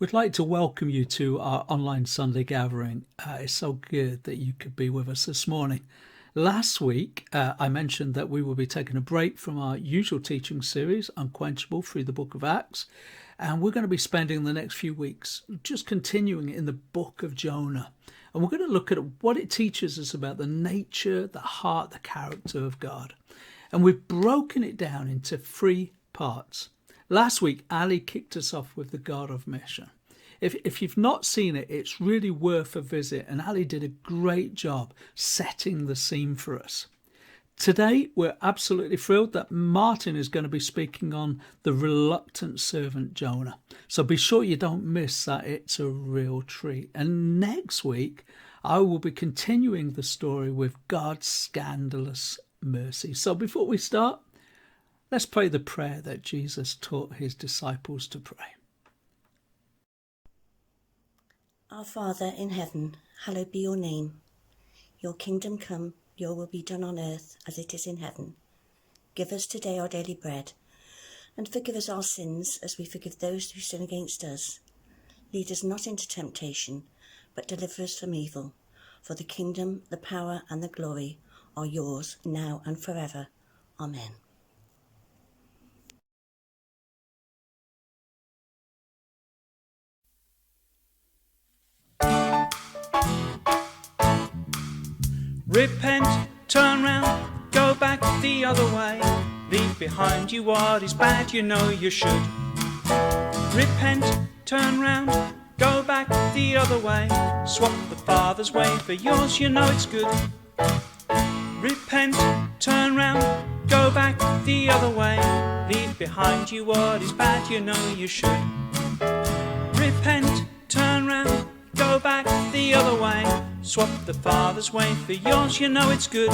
We'd like to welcome you to our online Sunday gathering. It's so good that you could be with us this morning. Last week, I mentioned that we will be taking a break from our usual teaching series, Unquenchable, through the book of Acts. And we're going to be spending the next few weeks just continuing in the book of Jonah. And we're going to look at what it teaches us about the nature, the heart, the character of God. And we've broken it down into 3 parts. Last week, Ali kicked us off with the God of Mission. If you've not seen it, it's really worth a visit, and Ali did a great job setting the scene for us. Today, we're absolutely thrilled that Martin is going to be speaking on the reluctant servant Jonah. So be sure you don't miss that. It's a real treat. And next week, I will be continuing the story with God's scandalous mercy. So before we start, let's pray the prayer that Jesus taught his disciples to pray. Our Father in heaven, hallowed be your name. Your kingdom come, your will be done on earth as it is in heaven. Give us today our daily bread, and forgive us our sins as we forgive those who sin against us. Lead us not into temptation, but deliver us from evil. For the kingdom, the power and the glory are yours now and forever. Amen. Repent, turn round, go back the other way. Leave behind you what is bad, you know you should. Repent, turn round, go back the other way. Swap the Father's way for yours, you know it's good. Repent, turn round, go back the other way. Leave behind you what is bad, you know you should. Repent, turn round, go back the other way. Swap the Father's way for yours, you know it's good.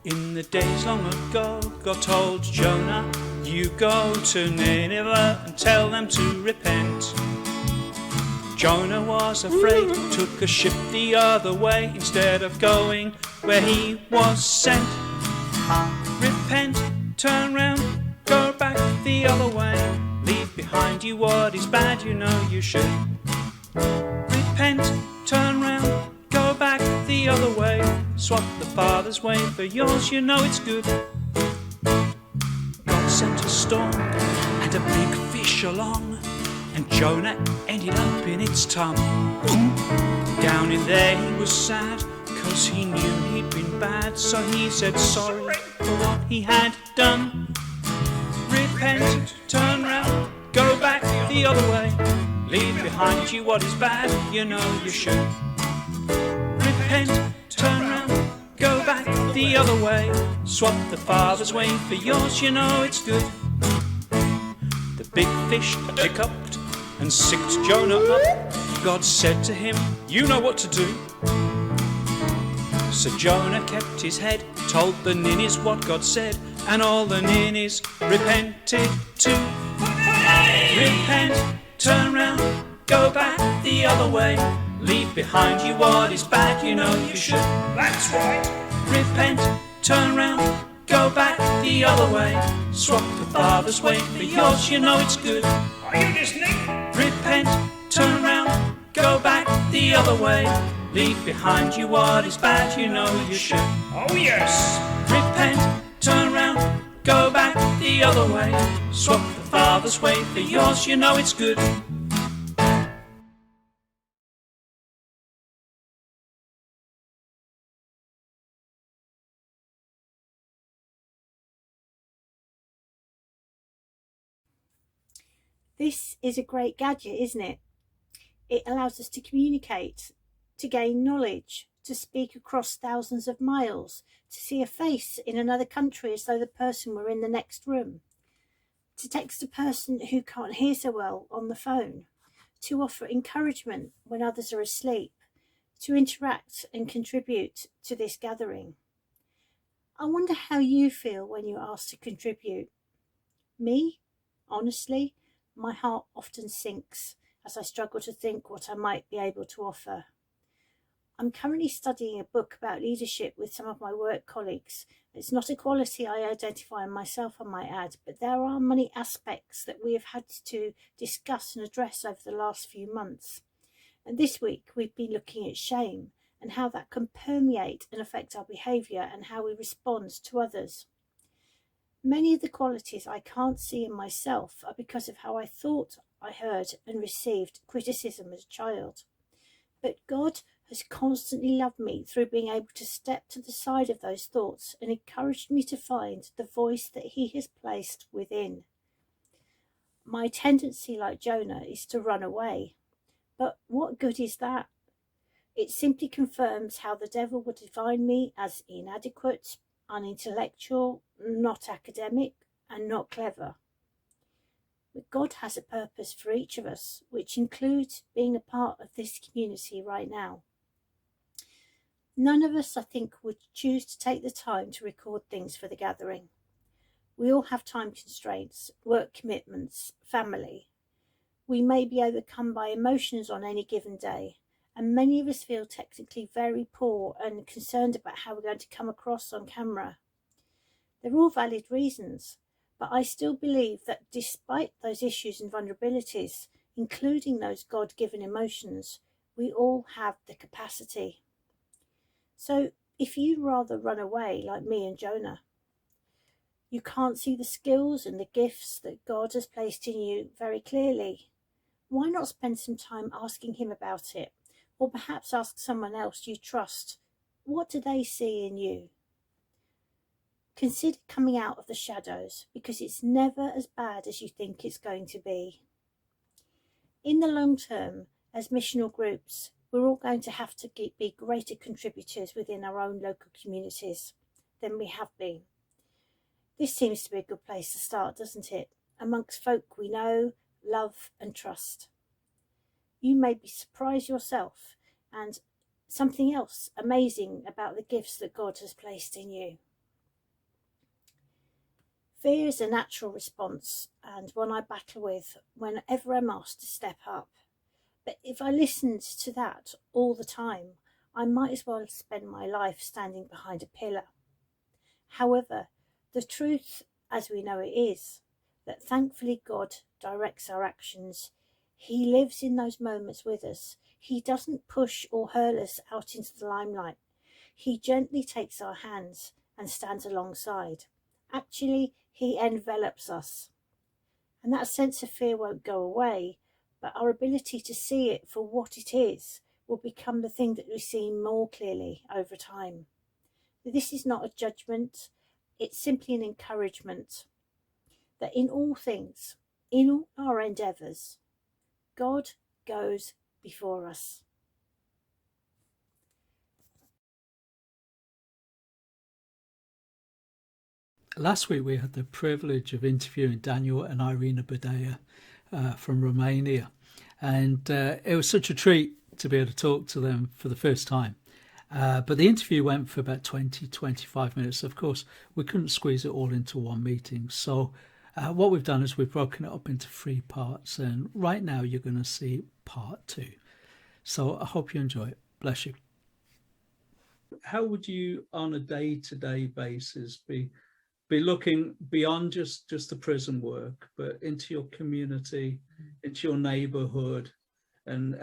In the days long ago, God told Jonah, you go to Nineveh and tell them to repent. Jonah was afraid, took a ship the other way instead of going where he was sent. Repent, turn round, go back the other way. Leave behind you what is bad, you know you should. Repent, turn round, go back the other way. Swap the Father's way for yours, you know it's good. God sent a storm and a big fish along, and Jonah ended up in its tongue. Down in there he was sad, 'cause he knew he'd been bad. So he said sorry for what he had done. Repent, turn round, go back the other way. Leave behind you what is bad, you know you should. Repent, turn round, go back the other way. Swap the Father's way for yours, you know it's good. The big fish hiccuped and sicked Jonah up. God said to him, you know what to do. So Jonah kept his head, told the ninnies what God said, and all the ninnies repented too. Repent, turn round, go back the other way. Leave behind you what is bad, you know you should. That's right. Repent, turn round, go back the other way. Swap the Father's way for yours, you know it's good. Are you listening? Repent, turn round, go back the other way. Leave behind you what is bad, you know you should. Oh yes. Repent, turn round, go back the other way. Swap the Father's way for yours, you know it's good. This is a great gadget, isn't it? It allows us to communicate, to gain knowledge, to speak across thousands of miles, to see a face in another country as though the person were in the next room, to text a person who can't hear so well on the phone, to offer encouragement when others are asleep, to interact and contribute to this gathering. I wonder how you feel when you're asked to contribute. Me, honestly, my heart often sinks as I struggle to think what I might be able to offer. I'm currently studying a book about leadership with some of my work colleagues. It's not a quality I identify in myself, I might add, but there are many aspects that we have had to discuss and address over the last few months. And this week we've been looking at shame and how that can permeate and affect our behaviour and how we respond to others. Many of the qualities I can't see in myself are because of how I thought, I heard and received criticism as a child. But God has constantly loved me through being able to step to the side of those thoughts and encouraged me to find the voice that he has placed within. My tendency, like Jonah, is to run away. But what good is that? It simply confirms how the devil would define me as inadequate, unintellectual, not academic, and not clever. But God has a purpose for each of us, which includes being a part of this community right now. None of us, I think, would choose to take the time to record things for the gathering. We all have time constraints, work commitments, family. We may be overcome by emotions on any given day, and many of us feel technically very poor and concerned about how we're going to come across on camera. They're all valid reasons, but I still believe that despite those issues and vulnerabilities, including those God-given emotions, we all have the capacity. So if you'd rather run away like me and Jonah, you can't see the skills and the gifts that God has placed in you very clearly, why not spend some time asking him about it? Or perhaps ask someone else you trust, what do they see in you? Consider coming out of the shadows, because it's never as bad as you think it's going to be. In the long term, as missional groups, we're all going to have to be greater contributors within our own local communities than we have been. This seems to be a good place to start, doesn't it? Amongst folk we know, love and trust. You may be surprised yourself, and something else amazing about the gifts that God has placed in you. Fear is a natural response, and one I battle with whenever I'm asked to step up. But if I listened to that all the time, I might as well spend my life standing behind a pillar. However, the truth, as we know it is, that thankfully God directs our actions. He lives in those moments with us. He doesn't push or hurl us out into the limelight. He gently takes our hands and stands alongside. Actually, he envelops us. And that sense of fear won't go away, but our ability to see it for what it is will become the thing that we see more clearly over time. This is not a judgment, it's simply an encouragement that in all things, in all our endeavours, God goes before us. Last week we had the privilege of interviewing Daniel and Irene Burdea from Romania, and it was such a treat to be able to talk to them for the first time. But the interview went for about 20-25 minutes. Of course, we couldn't squeeze it all into one meeting, so what we've done is we've broken it up into 3 parts, and right now you're going to see part 2. So I hope you enjoy it. Bless you. How would you, on a day-to-day basis, be looking beyond just the prison work, but into your community, into your neighborhood, and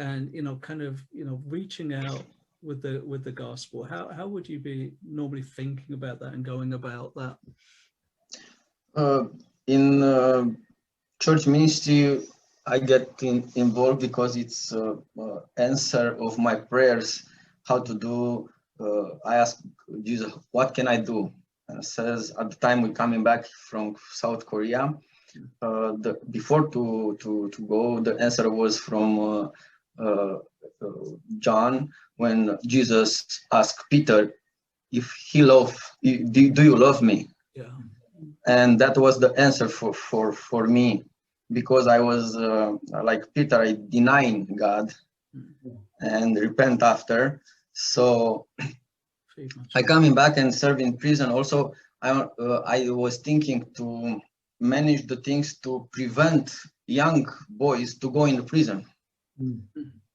kind of reaching out with the gospel? How would you be normally thinking about that and going about that? In church ministry, I get involved because it's answer of my prayers. How to do? I ask Jesus, what can I do? And says at the time we're coming back from South Korea, before to go, the answer was from John, when Jesus asked Peter if do you love me? Yeah. And that was the answer for me, because I was like Peter, I denying God and repent after. So I coming back and serve in prison. Also, I was thinking to manage the things to prevent young boys to go in the prison.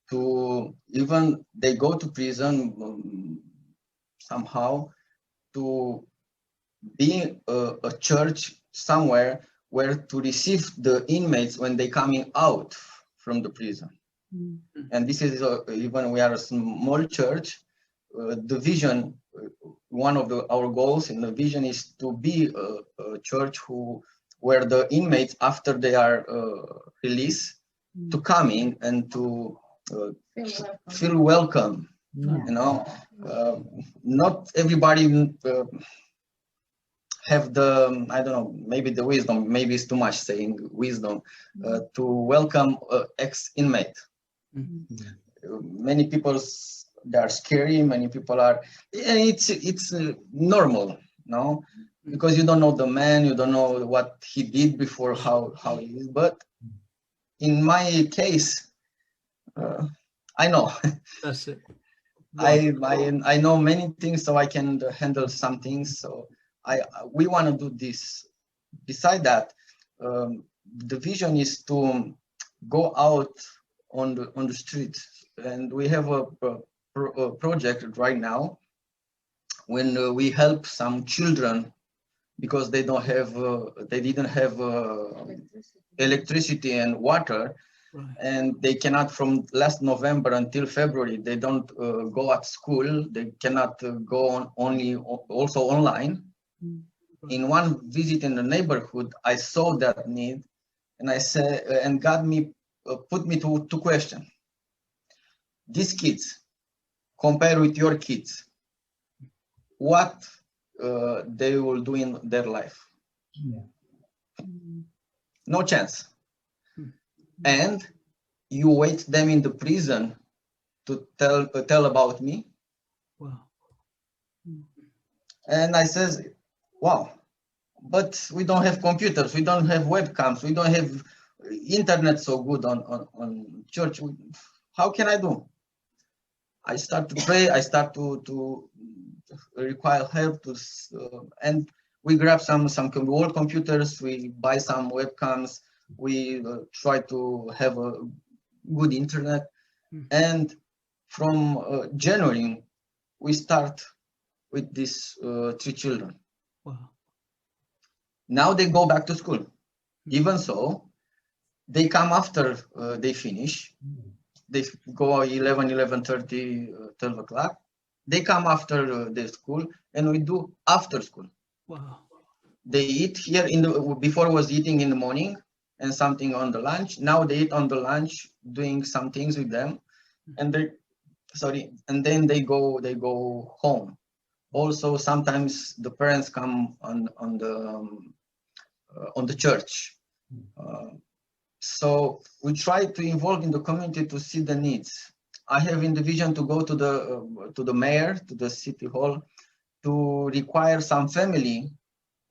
to even they go to prison somehow to be a church somewhere where to receive the inmates when they coming out from the prison. And this is even we are a small church. The vision, one of our goals in the vision is to be a church where the inmates, after they are released, to come in and to feel welcome. You know, not everybody have the, I don't know, maybe the wisdom, maybe it's too much saying wisdom, to welcome ex-inmate. Many people, they are scary, many people are, and it's normal, no? Because you don't know the man, you don't know what he did before, how he is. But in my case, I know. That's it. I know many things, so I can handle some things. So we want to do this. Beside that, the vision is to go out on the street, and we have a project right now when we help some children because they don't have they didn't have electricity and water. Right. And they cannot, from last November until February, they don't go at school. They cannot go on also online. Right. In one visit in the neighborhood, I saw that need, and I said, and God put me to two questions. These kids, compare with your kids, what they will do in their life? No chance. And you wait them in the prison to tell about me. Wow. And I says, wow, but we don't have computers, we don't have webcams, we don't have internet so good on church. How can I do? I start to pray, I start to require help and we grab some old computers, we buy some webcams, we try to have a good internet. And from January, we start with these 3 children. Wow. Now they go back to school. Even so, they come after they finish. They go 11:30, 12 o'clock. They come after the school, and we do after school. Wow. They eat here before was eating in the morning and something on the lunch. Now they eat on the lunch, doing some things with them, and then they go home. Also, sometimes the parents come on the church. So we try to involve in the community to see the needs. I have in the vision to go to the mayor, to the city hall, to require some family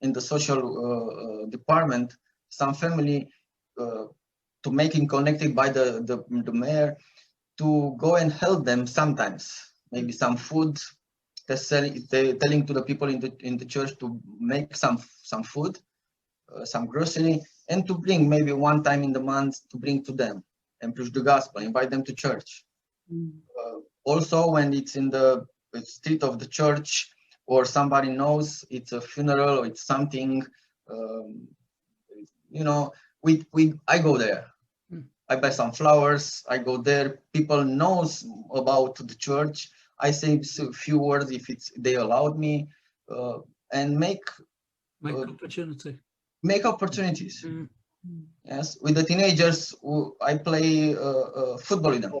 in the social department, some family to making connected by the mayor, to go and help them sometimes, maybe some food, telling to the people in the church to make some food, some grocery, and to bring maybe one time in the month to bring to them and preach the gospel, invite them to church. Also, when it's in the street of the church, or somebody knows it's a funeral or it's something, I go there. I buy some flowers, I go there. People knows about the church. I say a few words if they allowed me, and make opportunity. Make opportunities. Yes, with the teenagers, I play football with them.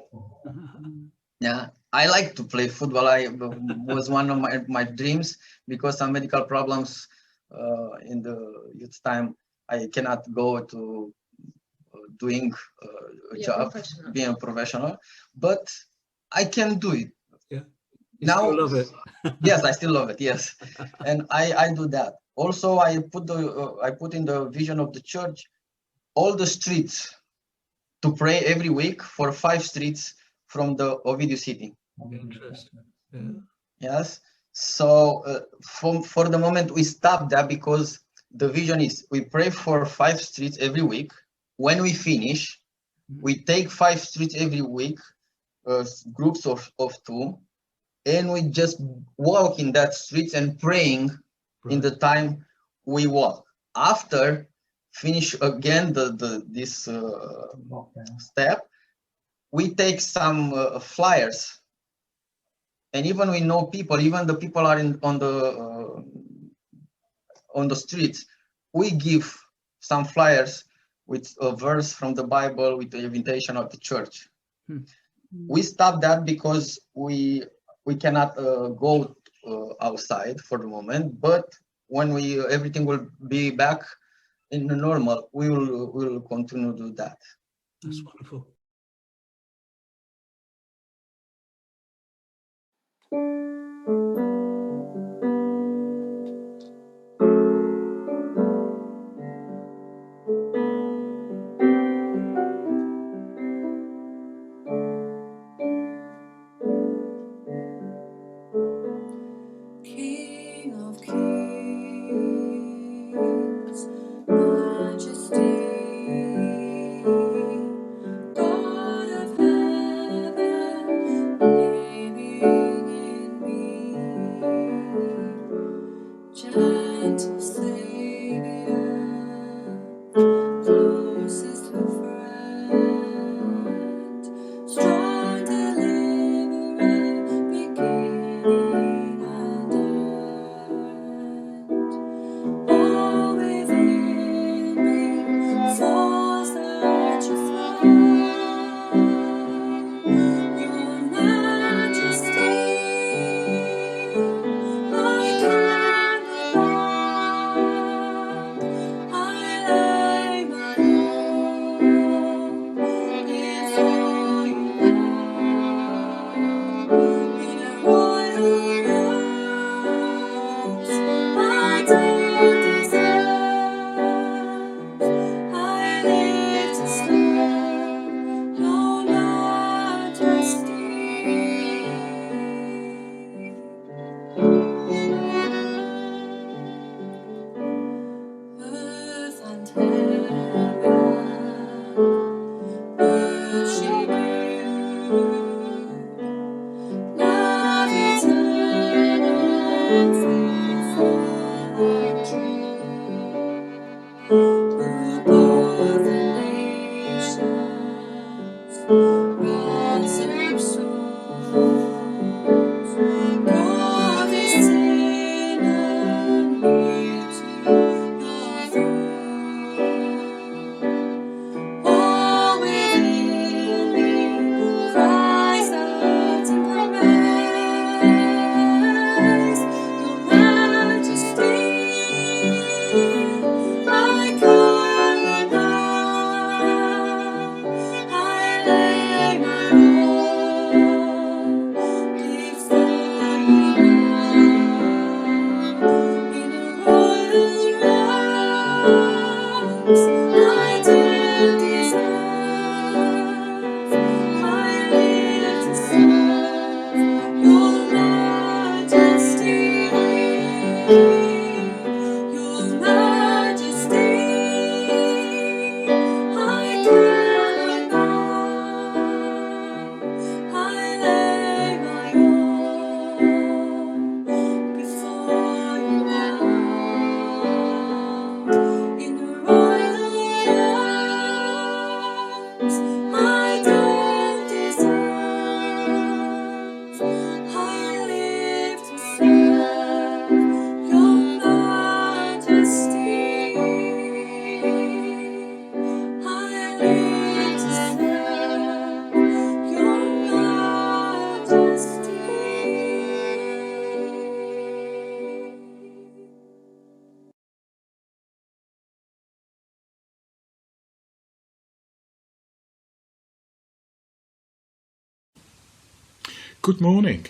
Yeah, I like to play football. I was one of my dreams, because some medical problems in the youth time, I cannot go to doing a job, being a professional, but I can do it. Yeah. You now still love it. Yes, I still love it. Yes, and I do that. Also, I put in the vision of the church all the streets to pray every week for 5 streets from the Ovidiu city. Interesting. Yeah. Yes. So for the moment we stop that, because the vision is we pray for 5 streets every week. When we finish, we take 5 streets every week groups of two, and we just walk in that streets and praying in the time we walk. After finish again this step, we take some flyers, and even we know people, even the people are on the streets, we give some flyers with a verse from the Bible with the invitation of the church. We stop that because we cannot go outside for the moment, but when everything will be back in the normal, we will continue to do that. That's wonderful. King of kings, majesty, God of heaven, living in me, gentle Savior, closest friend, strong deliverer, beginning and end. All within me falls at your throne. Your majesty, I cannot bound. I lay my own before you now. In a royal robes, I don't deserve. I live to serve your majesty. Earth and heaven worship you. Love eternal, faithful and true. Who bore the nations, ransom souls, God is sinner near to your throne. All within me cries out in praise, your majesty. I cannot bound. I lay my own before you now. In a royal robes, I don't deserve. I live to serve your majesty. Your majesty, I cannot bound. I lay my own before you now. In the royal robes, I don't deserve. I live to serve your majesty. I live to serve your majesty. Good morning.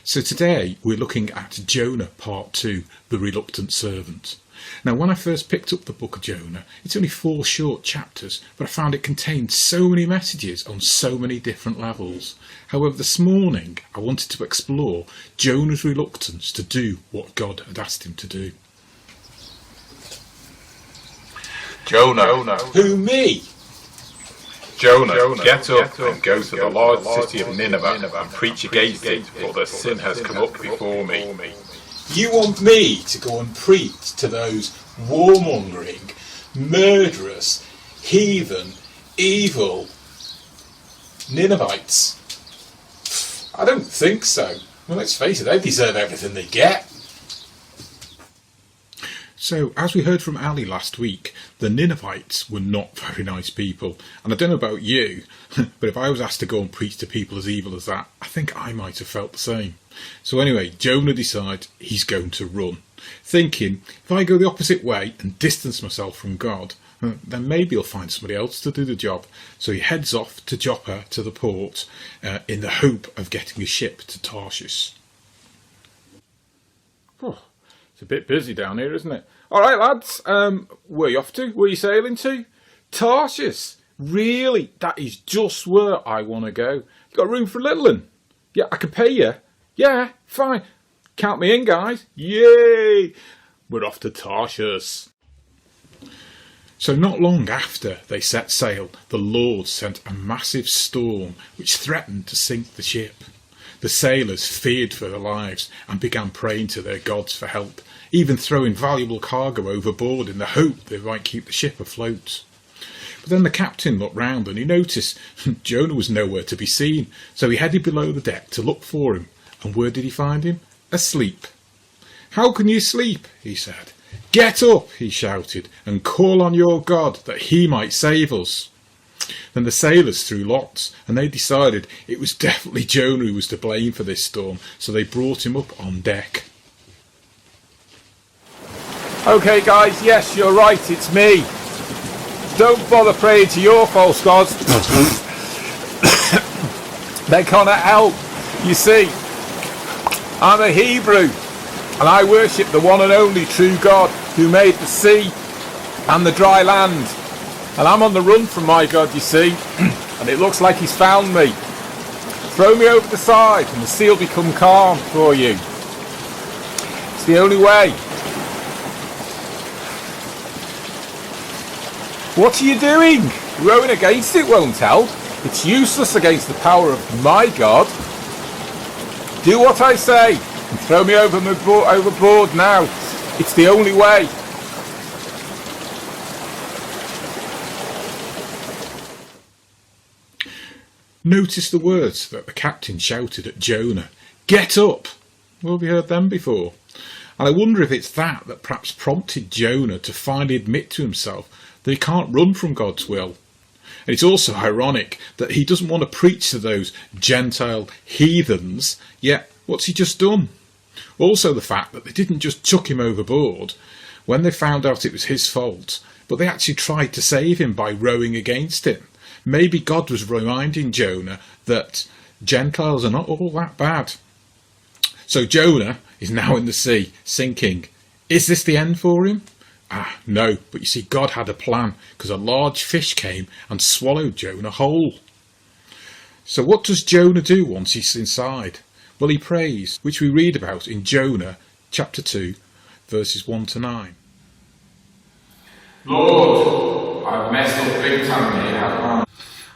So today we're looking at Jonah Part 2, The Reluctant Servant. Now when I first picked up the book of Jonah, it's only 4 short chapters, but I found it contained so many messages on so many different levels. However, this morning I wanted to explore Jonah's reluctance to do what God had asked him to do. Jonah. Who, me? Jonah, get up and go to the large city of Nineveh and preach against it, for their sin has come up before me. You want me to go and preach to those warmongering, murderous, heathen, evil Ninevites? I don't think so. Well, let's face it, they deserve everything they get. So, as we heard from Ali last week, the Ninevites were not very nice people. And I don't know about you, but if I was asked to go and preach to people as evil as that, I think I might have felt the same. So anyway, Jonah decides he's going to run, thinking, if I go the opposite way and distance myself from God, then maybe he'll find somebody else to do the job. So he heads off to Joppa, to the port, in the hope of getting a ship to Tarshish. Oh, it's a bit busy down here, isn't it? All right, lads, where are you off to? Where are you sailing to? Tarshish. Really? That is just where I want to go. You got room for a little one? Yeah, I can pay you. Yeah, fine. Count me in, guys. Yay! We're off to Tarshish. So not long after they set sail, the Lord sent a massive storm which threatened to sink the ship. The sailors feared for their lives and began praying to their gods for help, even throwing valuable cargo overboard in the hope they might keep the ship afloat. But then the captain looked round and he noticed Jonah was nowhere to be seen, so he headed below the deck to look for him. And where did he find him? Asleep. "How can you sleep?" he said. "Get up," he shouted, "and call on your God that he might save us." Then the sailors threw lots, and they decided it was definitely Jonah who was to blame for this storm, so they brought him up on deck. "Okay guys, yes, you're right, it's me. Don't bother praying to your false gods. They cannot help. You see, I'm a Hebrew, and I worship the one and only true God who made the sea and the dry land. And I'm on the run from my God, you see, and it looks like he's found me. Throw me over the side and the sea will become calm for you. It's the only way." "What are you doing? Rowing against it won't help. It's useless against the power of my God. Do what I say and throw me overboard now. It's the only way." Notice the words that the captain shouted at Jonah. "Get up!" Well, we heard them before. And I wonder if it's that perhaps prompted Jonah to finally admit to himself that he can't run from God's will. And it's also ironic that he doesn't want to preach to those Gentile heathens, yet what's he just done? Also the fact that they didn't just chuck him overboard when they found out it was his fault, but they actually tried to save him by rowing against him. Maybe God was reminding Jonah that Gentiles are not all that bad. So Jonah is now in the sea, sinking. Is this the end for him? No, but you see, God had a plan, because a large fish came and swallowed Jonah whole. So what does Jonah do once he's inside? Well, he prays, which we read about in Jonah chapter 2, verses 1 to 9. "Lord, I've messed up big time here, haven't I?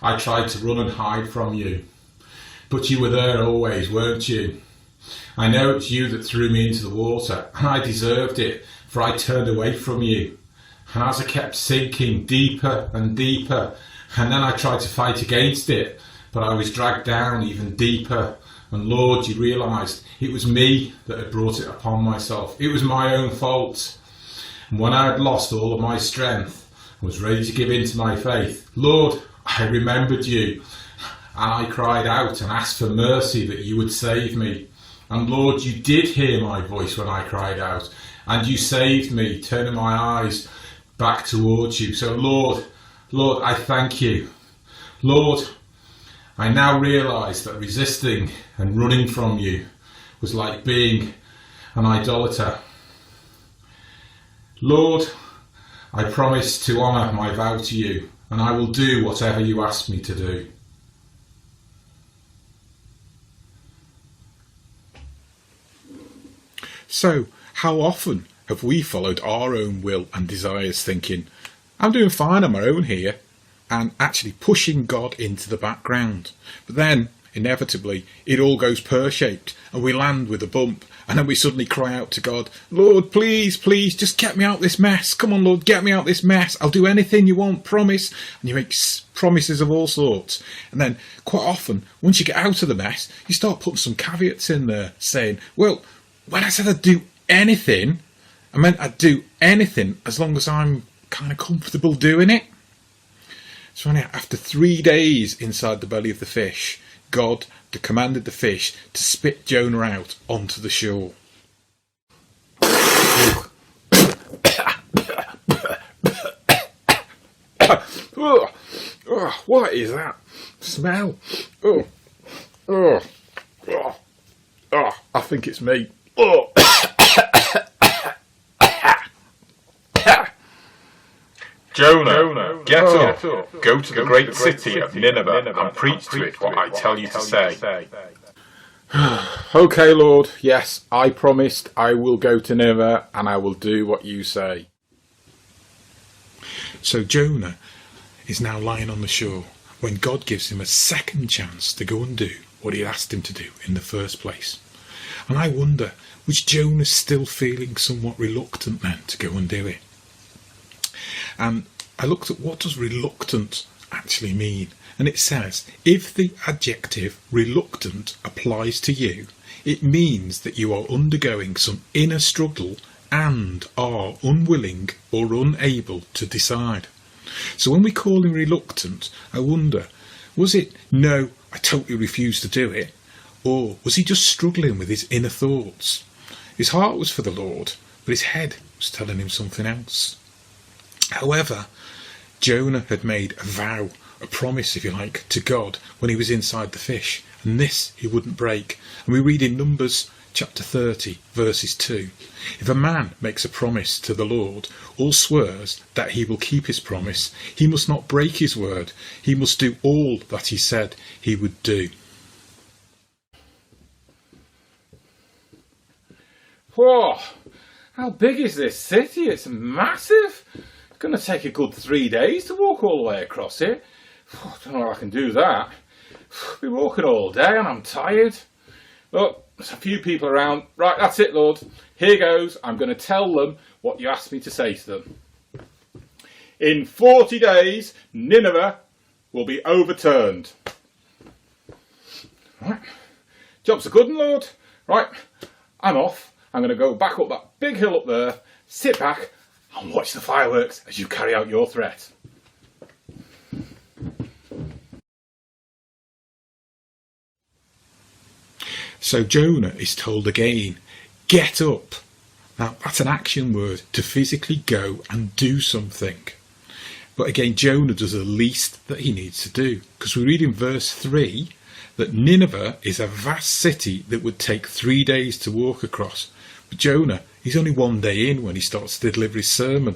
I tried to run and hide from you, but you were there always, weren't you? I know it's you that threw me into the water, and I deserved it, for I turned away from you. And as I kept sinking deeper and deeper, and then I tried to fight against it, but I was dragged down even deeper. And Lord, you realised it was me that had brought it upon myself. It was my own fault. And when I had lost all of my strength and was ready to give in to my faith, Lord, I remembered you, and I cried out and asked for mercy that you would save me. And Lord, you did hear my voice when I cried out, and you saved me, turning my eyes back towards you. So Lord, I thank you. Lord, I now realise that resisting and running from you was like being an idolater. Lord, I promise to honour my vow to you, and I will do whatever you ask me to do." So, how often have we followed our own will and desires thinking, "I'm doing fine on my own here. and actually pushing God into the background. But then, inevitably, it all goes pear-shaped and we land with a bump, and then we suddenly cry out to God, Lord, please, please, just get me out this mess. Come on, Lord, get me out this mess. I'll do anything you want, promise. And you make promises of all sorts. And then, quite often, once you get out of the mess, you start putting some caveats in there, saying, well, when I said I'd do anything, I meant I'd do anything as long as I'm kind of comfortable doing it. So after 3 days inside the belly of the fish, God commanded the fish to spit Jonah out onto the shore. What is that smell? I think it's me. Jonah, get up, go to the great city of Nineveh and preach to it what I tell you to say. Okay, Lord, yes, I promised I will go to Nineveh and I will do what you say. So Jonah is now lying on the shore when God gives him a second chance to go and do what he asked him to do in the first place. And I wonder, was Jonah still feeling somewhat reluctant then to go and do it? And I looked at what does reluctant actually mean. And it says, if the adjective reluctant applies to you, it means that you are undergoing some inner struggle and are unwilling or unable to decide. So when we call him reluctant, I wonder, was it, no, I totally refuse to do it? Or was he just struggling with his inner thoughts? His heart was for the Lord, but his head was telling him something else. However, Jonah had made a vow, a promise, if you like, to God when he was inside the fish, and this he wouldn't break. And we read in Numbers chapter 30, verses 2. If a man makes a promise to the Lord, or swears that he will keep his promise, he must not break his word. He must do all that he said he would do. Whoa, how big is this city? It's massive. It's going to take a good 3 days to walk all the way across it. I don't know if I can do that. I've been walking all day and I'm tired. Look, there's a few people around. Right, that's it, Lord. Here goes. I'm going to tell them what you asked me to say to them. In 40 days, Nineveh will be overturned. Right. Job's a good one, Lord. Right, I'm off. I'm going to go back up that big hill up there, sit back and watch the fireworks as you carry out your threat. So Jonah is told again, get up. Now that's an action word, to physically go and do something. But again, Jonah does the least that he needs to do, because we read in verse 3 that Nineveh is a vast city that would take 3 days to walk across. But Jonah, he's only 1 day in when he starts to deliver his sermon.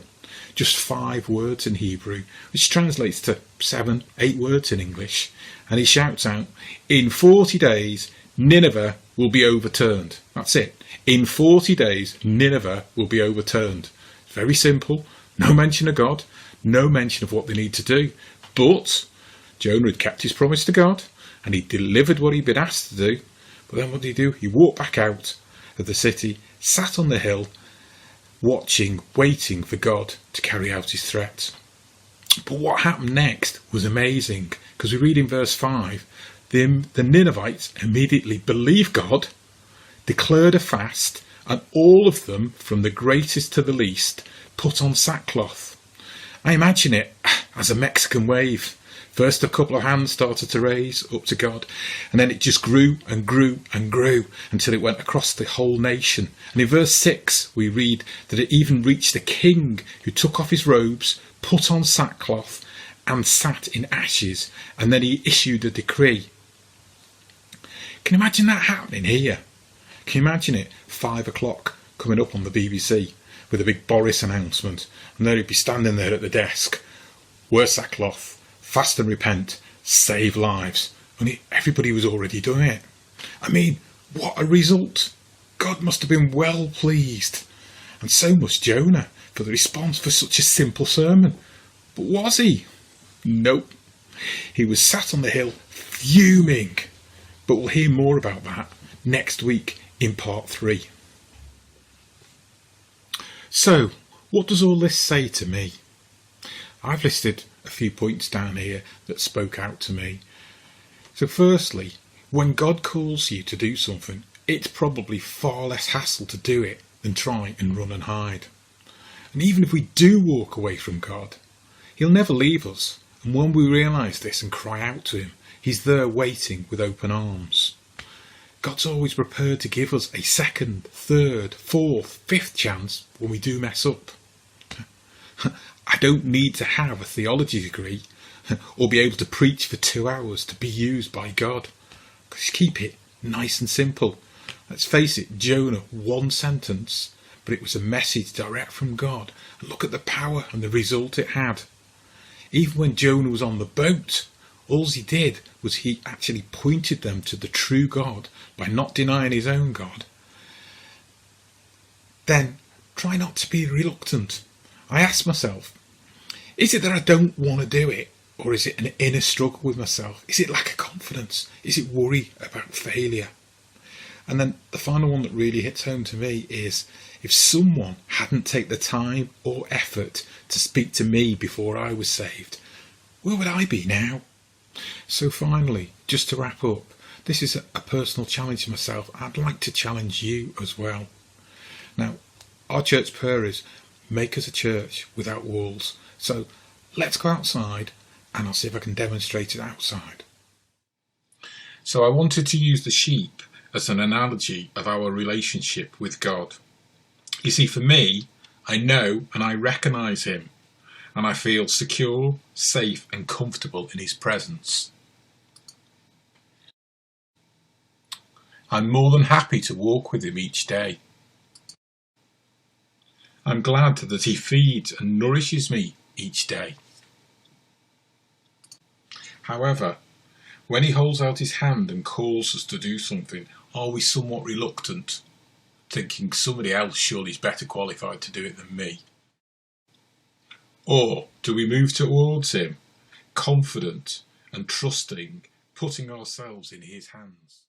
Just 5 words in Hebrew, which translates to 7, 8 words in English. And he shouts out, in 40 days, Nineveh will be overturned. That's it. In 40 days, Nineveh will be overturned. It's very simple. No mention of God. No mention of what they need to do. But Jonah had kept his promise to God, and he delivered what he'd been asked to do. But then what did he do? He walked back out of the city, sat on the hill, watching, waiting for God to carry out his threat. But what happened next was amazing, because we read in verse 5, the Ninevites immediately believed God, declared a fast, and all of them, from the greatest to the least, put on sackcloth. I imagine it as a Mexican wave. First a couple of hands started to raise up to God, and then it just grew and grew and grew until it went across the whole nation. And in verse 6 we read that it even reached a king who took off his robes, put on sackcloth and sat in ashes, and then he issued a decree. Can you imagine that happening here? Can you imagine it? 5 o'clock coming up on the BBC with a big Boris announcement, and then he'd be standing there at the desk. Wear sackcloth, fast and repent, save lives. Only everybody was already doing it. I mean, what a result. God must have been well pleased. And so must Jonah for the response for such a simple sermon. But was he? Nope. He was sat on the hill fuming. But we'll hear more about that next week in part 3. So, what does all this say to me? I've listed a few points down here that spoke out to me. So firstly, when God calls you to do something, it's probably far less hassle to do it than try and run and hide. And even if we do walk away from God, he'll never leave us. And when we realise this and cry out to him, he's there waiting with open arms. God's always prepared to give us a second, third, fourth, fifth chance when we do mess up. I don't need to have a theology degree or be able to preach for 2 hours to be used by God. Just keep it nice and simple. Let's face it, Jonah, one sentence, but it was a message direct from God. And look at the power and the result it had. Even when Jonah was on the boat, all he did was he actually pointed them to the true God by not denying his own God. Then try not to be reluctant. I ask myself, is it that I don't want to do it? Or is it an inner struggle with myself? Is it lack of confidence? Is it worry about failure? And then the final one that really hits home to me is, if someone hadn't taken the time or effort to speak to me before I was saved, where would I be now? So finally, just to wrap up, this is a personal challenge to myself. I'd like to challenge you as well. Now, our church prayer is, make us a church without walls. So let's go outside and I'll see if I can demonstrate it outside. So I wanted to use the sheep as an analogy of our relationship with God. You see, for me, I know and I recognise him, and I feel secure, safe and comfortable in his presence. I'm more than happy to walk with him each day. I'm glad that he feeds and nourishes me each day. However, when he holds out his hand and calls us to do something, are we somewhat reluctant, thinking somebody else surely is better qualified to do it than me? Or do we move towards him, confident and trusting, putting ourselves in his hands?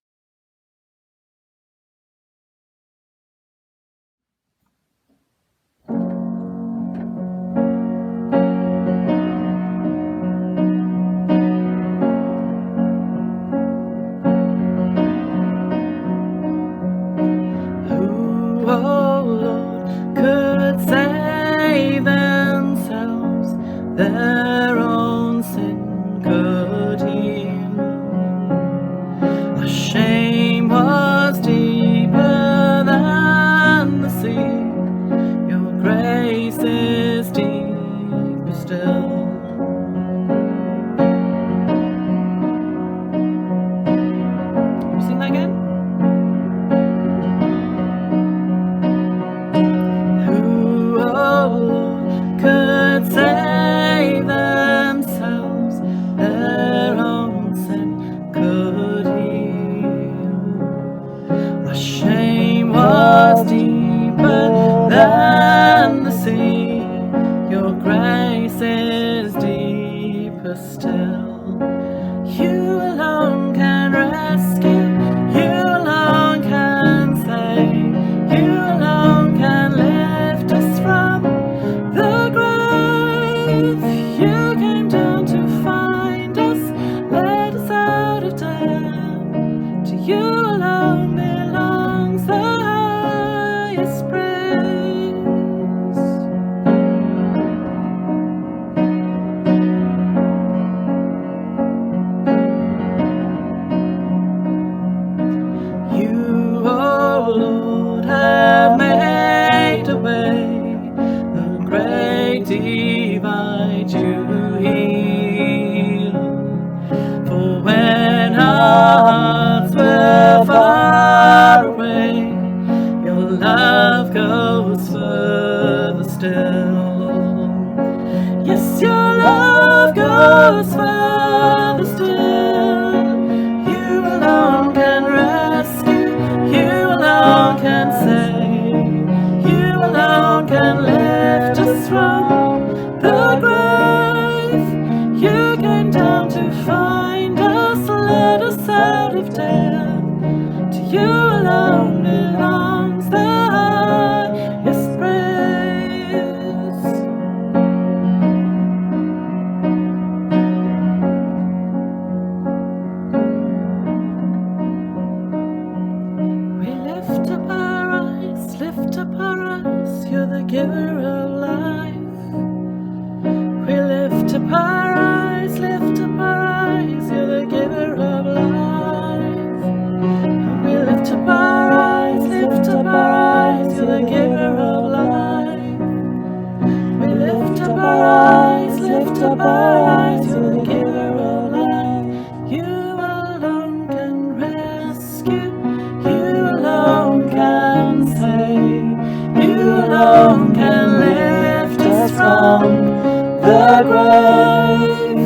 Oh Lord, could save themselves, their own sin could heal. Our shame was deeper than the sea, your grace is deeper still. Can you sing that again? Could save themselves, their own sin could heal. Our shame was deeper than the sea, your grace is deeper still. You alone can rescue, you alone can save, you alone can lift us from the grave. You came down to find us, led us out of death. To you alone belongs the highest praise. You, oh Lord, have made a way, great divide you heal. For when our hearts were far away, your love goes further still. Yes, your love goes further still. You alone can rescue, you alone can save, you alone can lift us from the grave. You abides, you're the giver of life. You alone can rescue, you alone can save, you alone can lift us from the grave.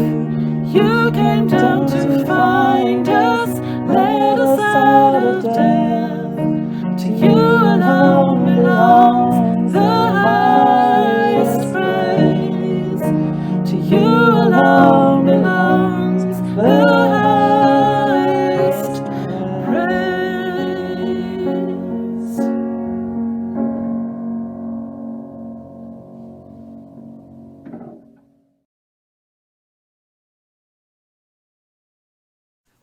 You came down to find us, led us out of death. To you alone belongs the highest praise. To you alone belongs the highest praise.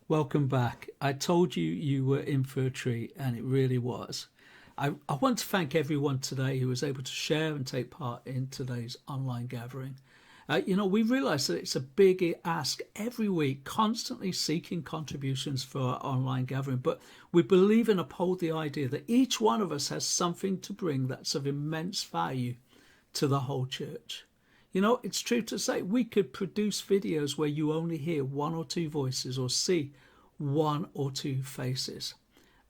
Welcome back. I told you you were in for a treat, and it really was. I want to thank everyone today who was able to share and take part in today's online gathering. We realise that it's a big ask every week, constantly seeking contributions for our online gathering, but we believe and uphold the idea that each one of us has something to bring that's of immense value to the whole church. It's true to say we could produce videos where you only hear one or two voices or see one or two faces.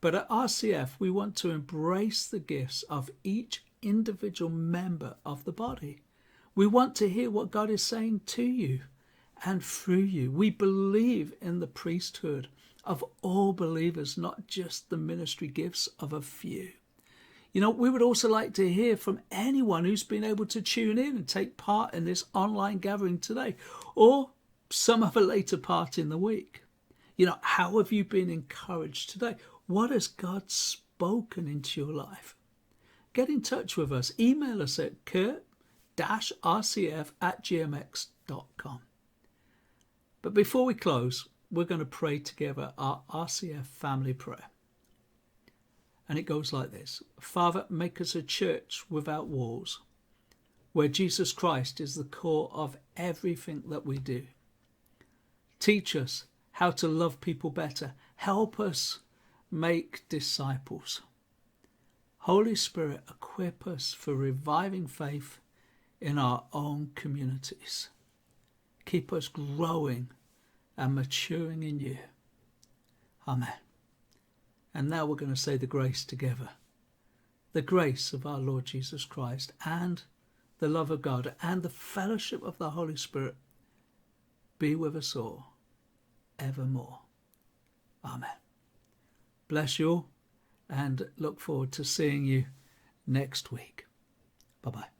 But at RCF, we want to embrace the gifts of each individual member of the body. We want to hear what God is saying to you and through you. We believe in the priesthood of all believers, not just the ministry gifts of a few. We would also like to hear from anyone who's been able to tune in and take part in this online gathering today, or some other later part in the week. How have you been encouraged today? What has God spoken into your life? Get in touch with us. Email us at kurt-rcf@gmx.com. But before we close, we're going to pray together our RCF family prayer. And it goes like this. Father, make us a church without walls, where Jesus Christ is the core of everything that we do. Teach us how to love people better. Help us make disciples. Holy Spirit, equip us for reviving faith in our own communities. Keep us growing and maturing in you. Amen. And now we're going to say the grace together. The grace of our Lord Jesus Christ and the love of God and the fellowship of the Holy Spirit be with us all evermore. Amen. Bless you all and look forward to seeing you next week. Bye-bye.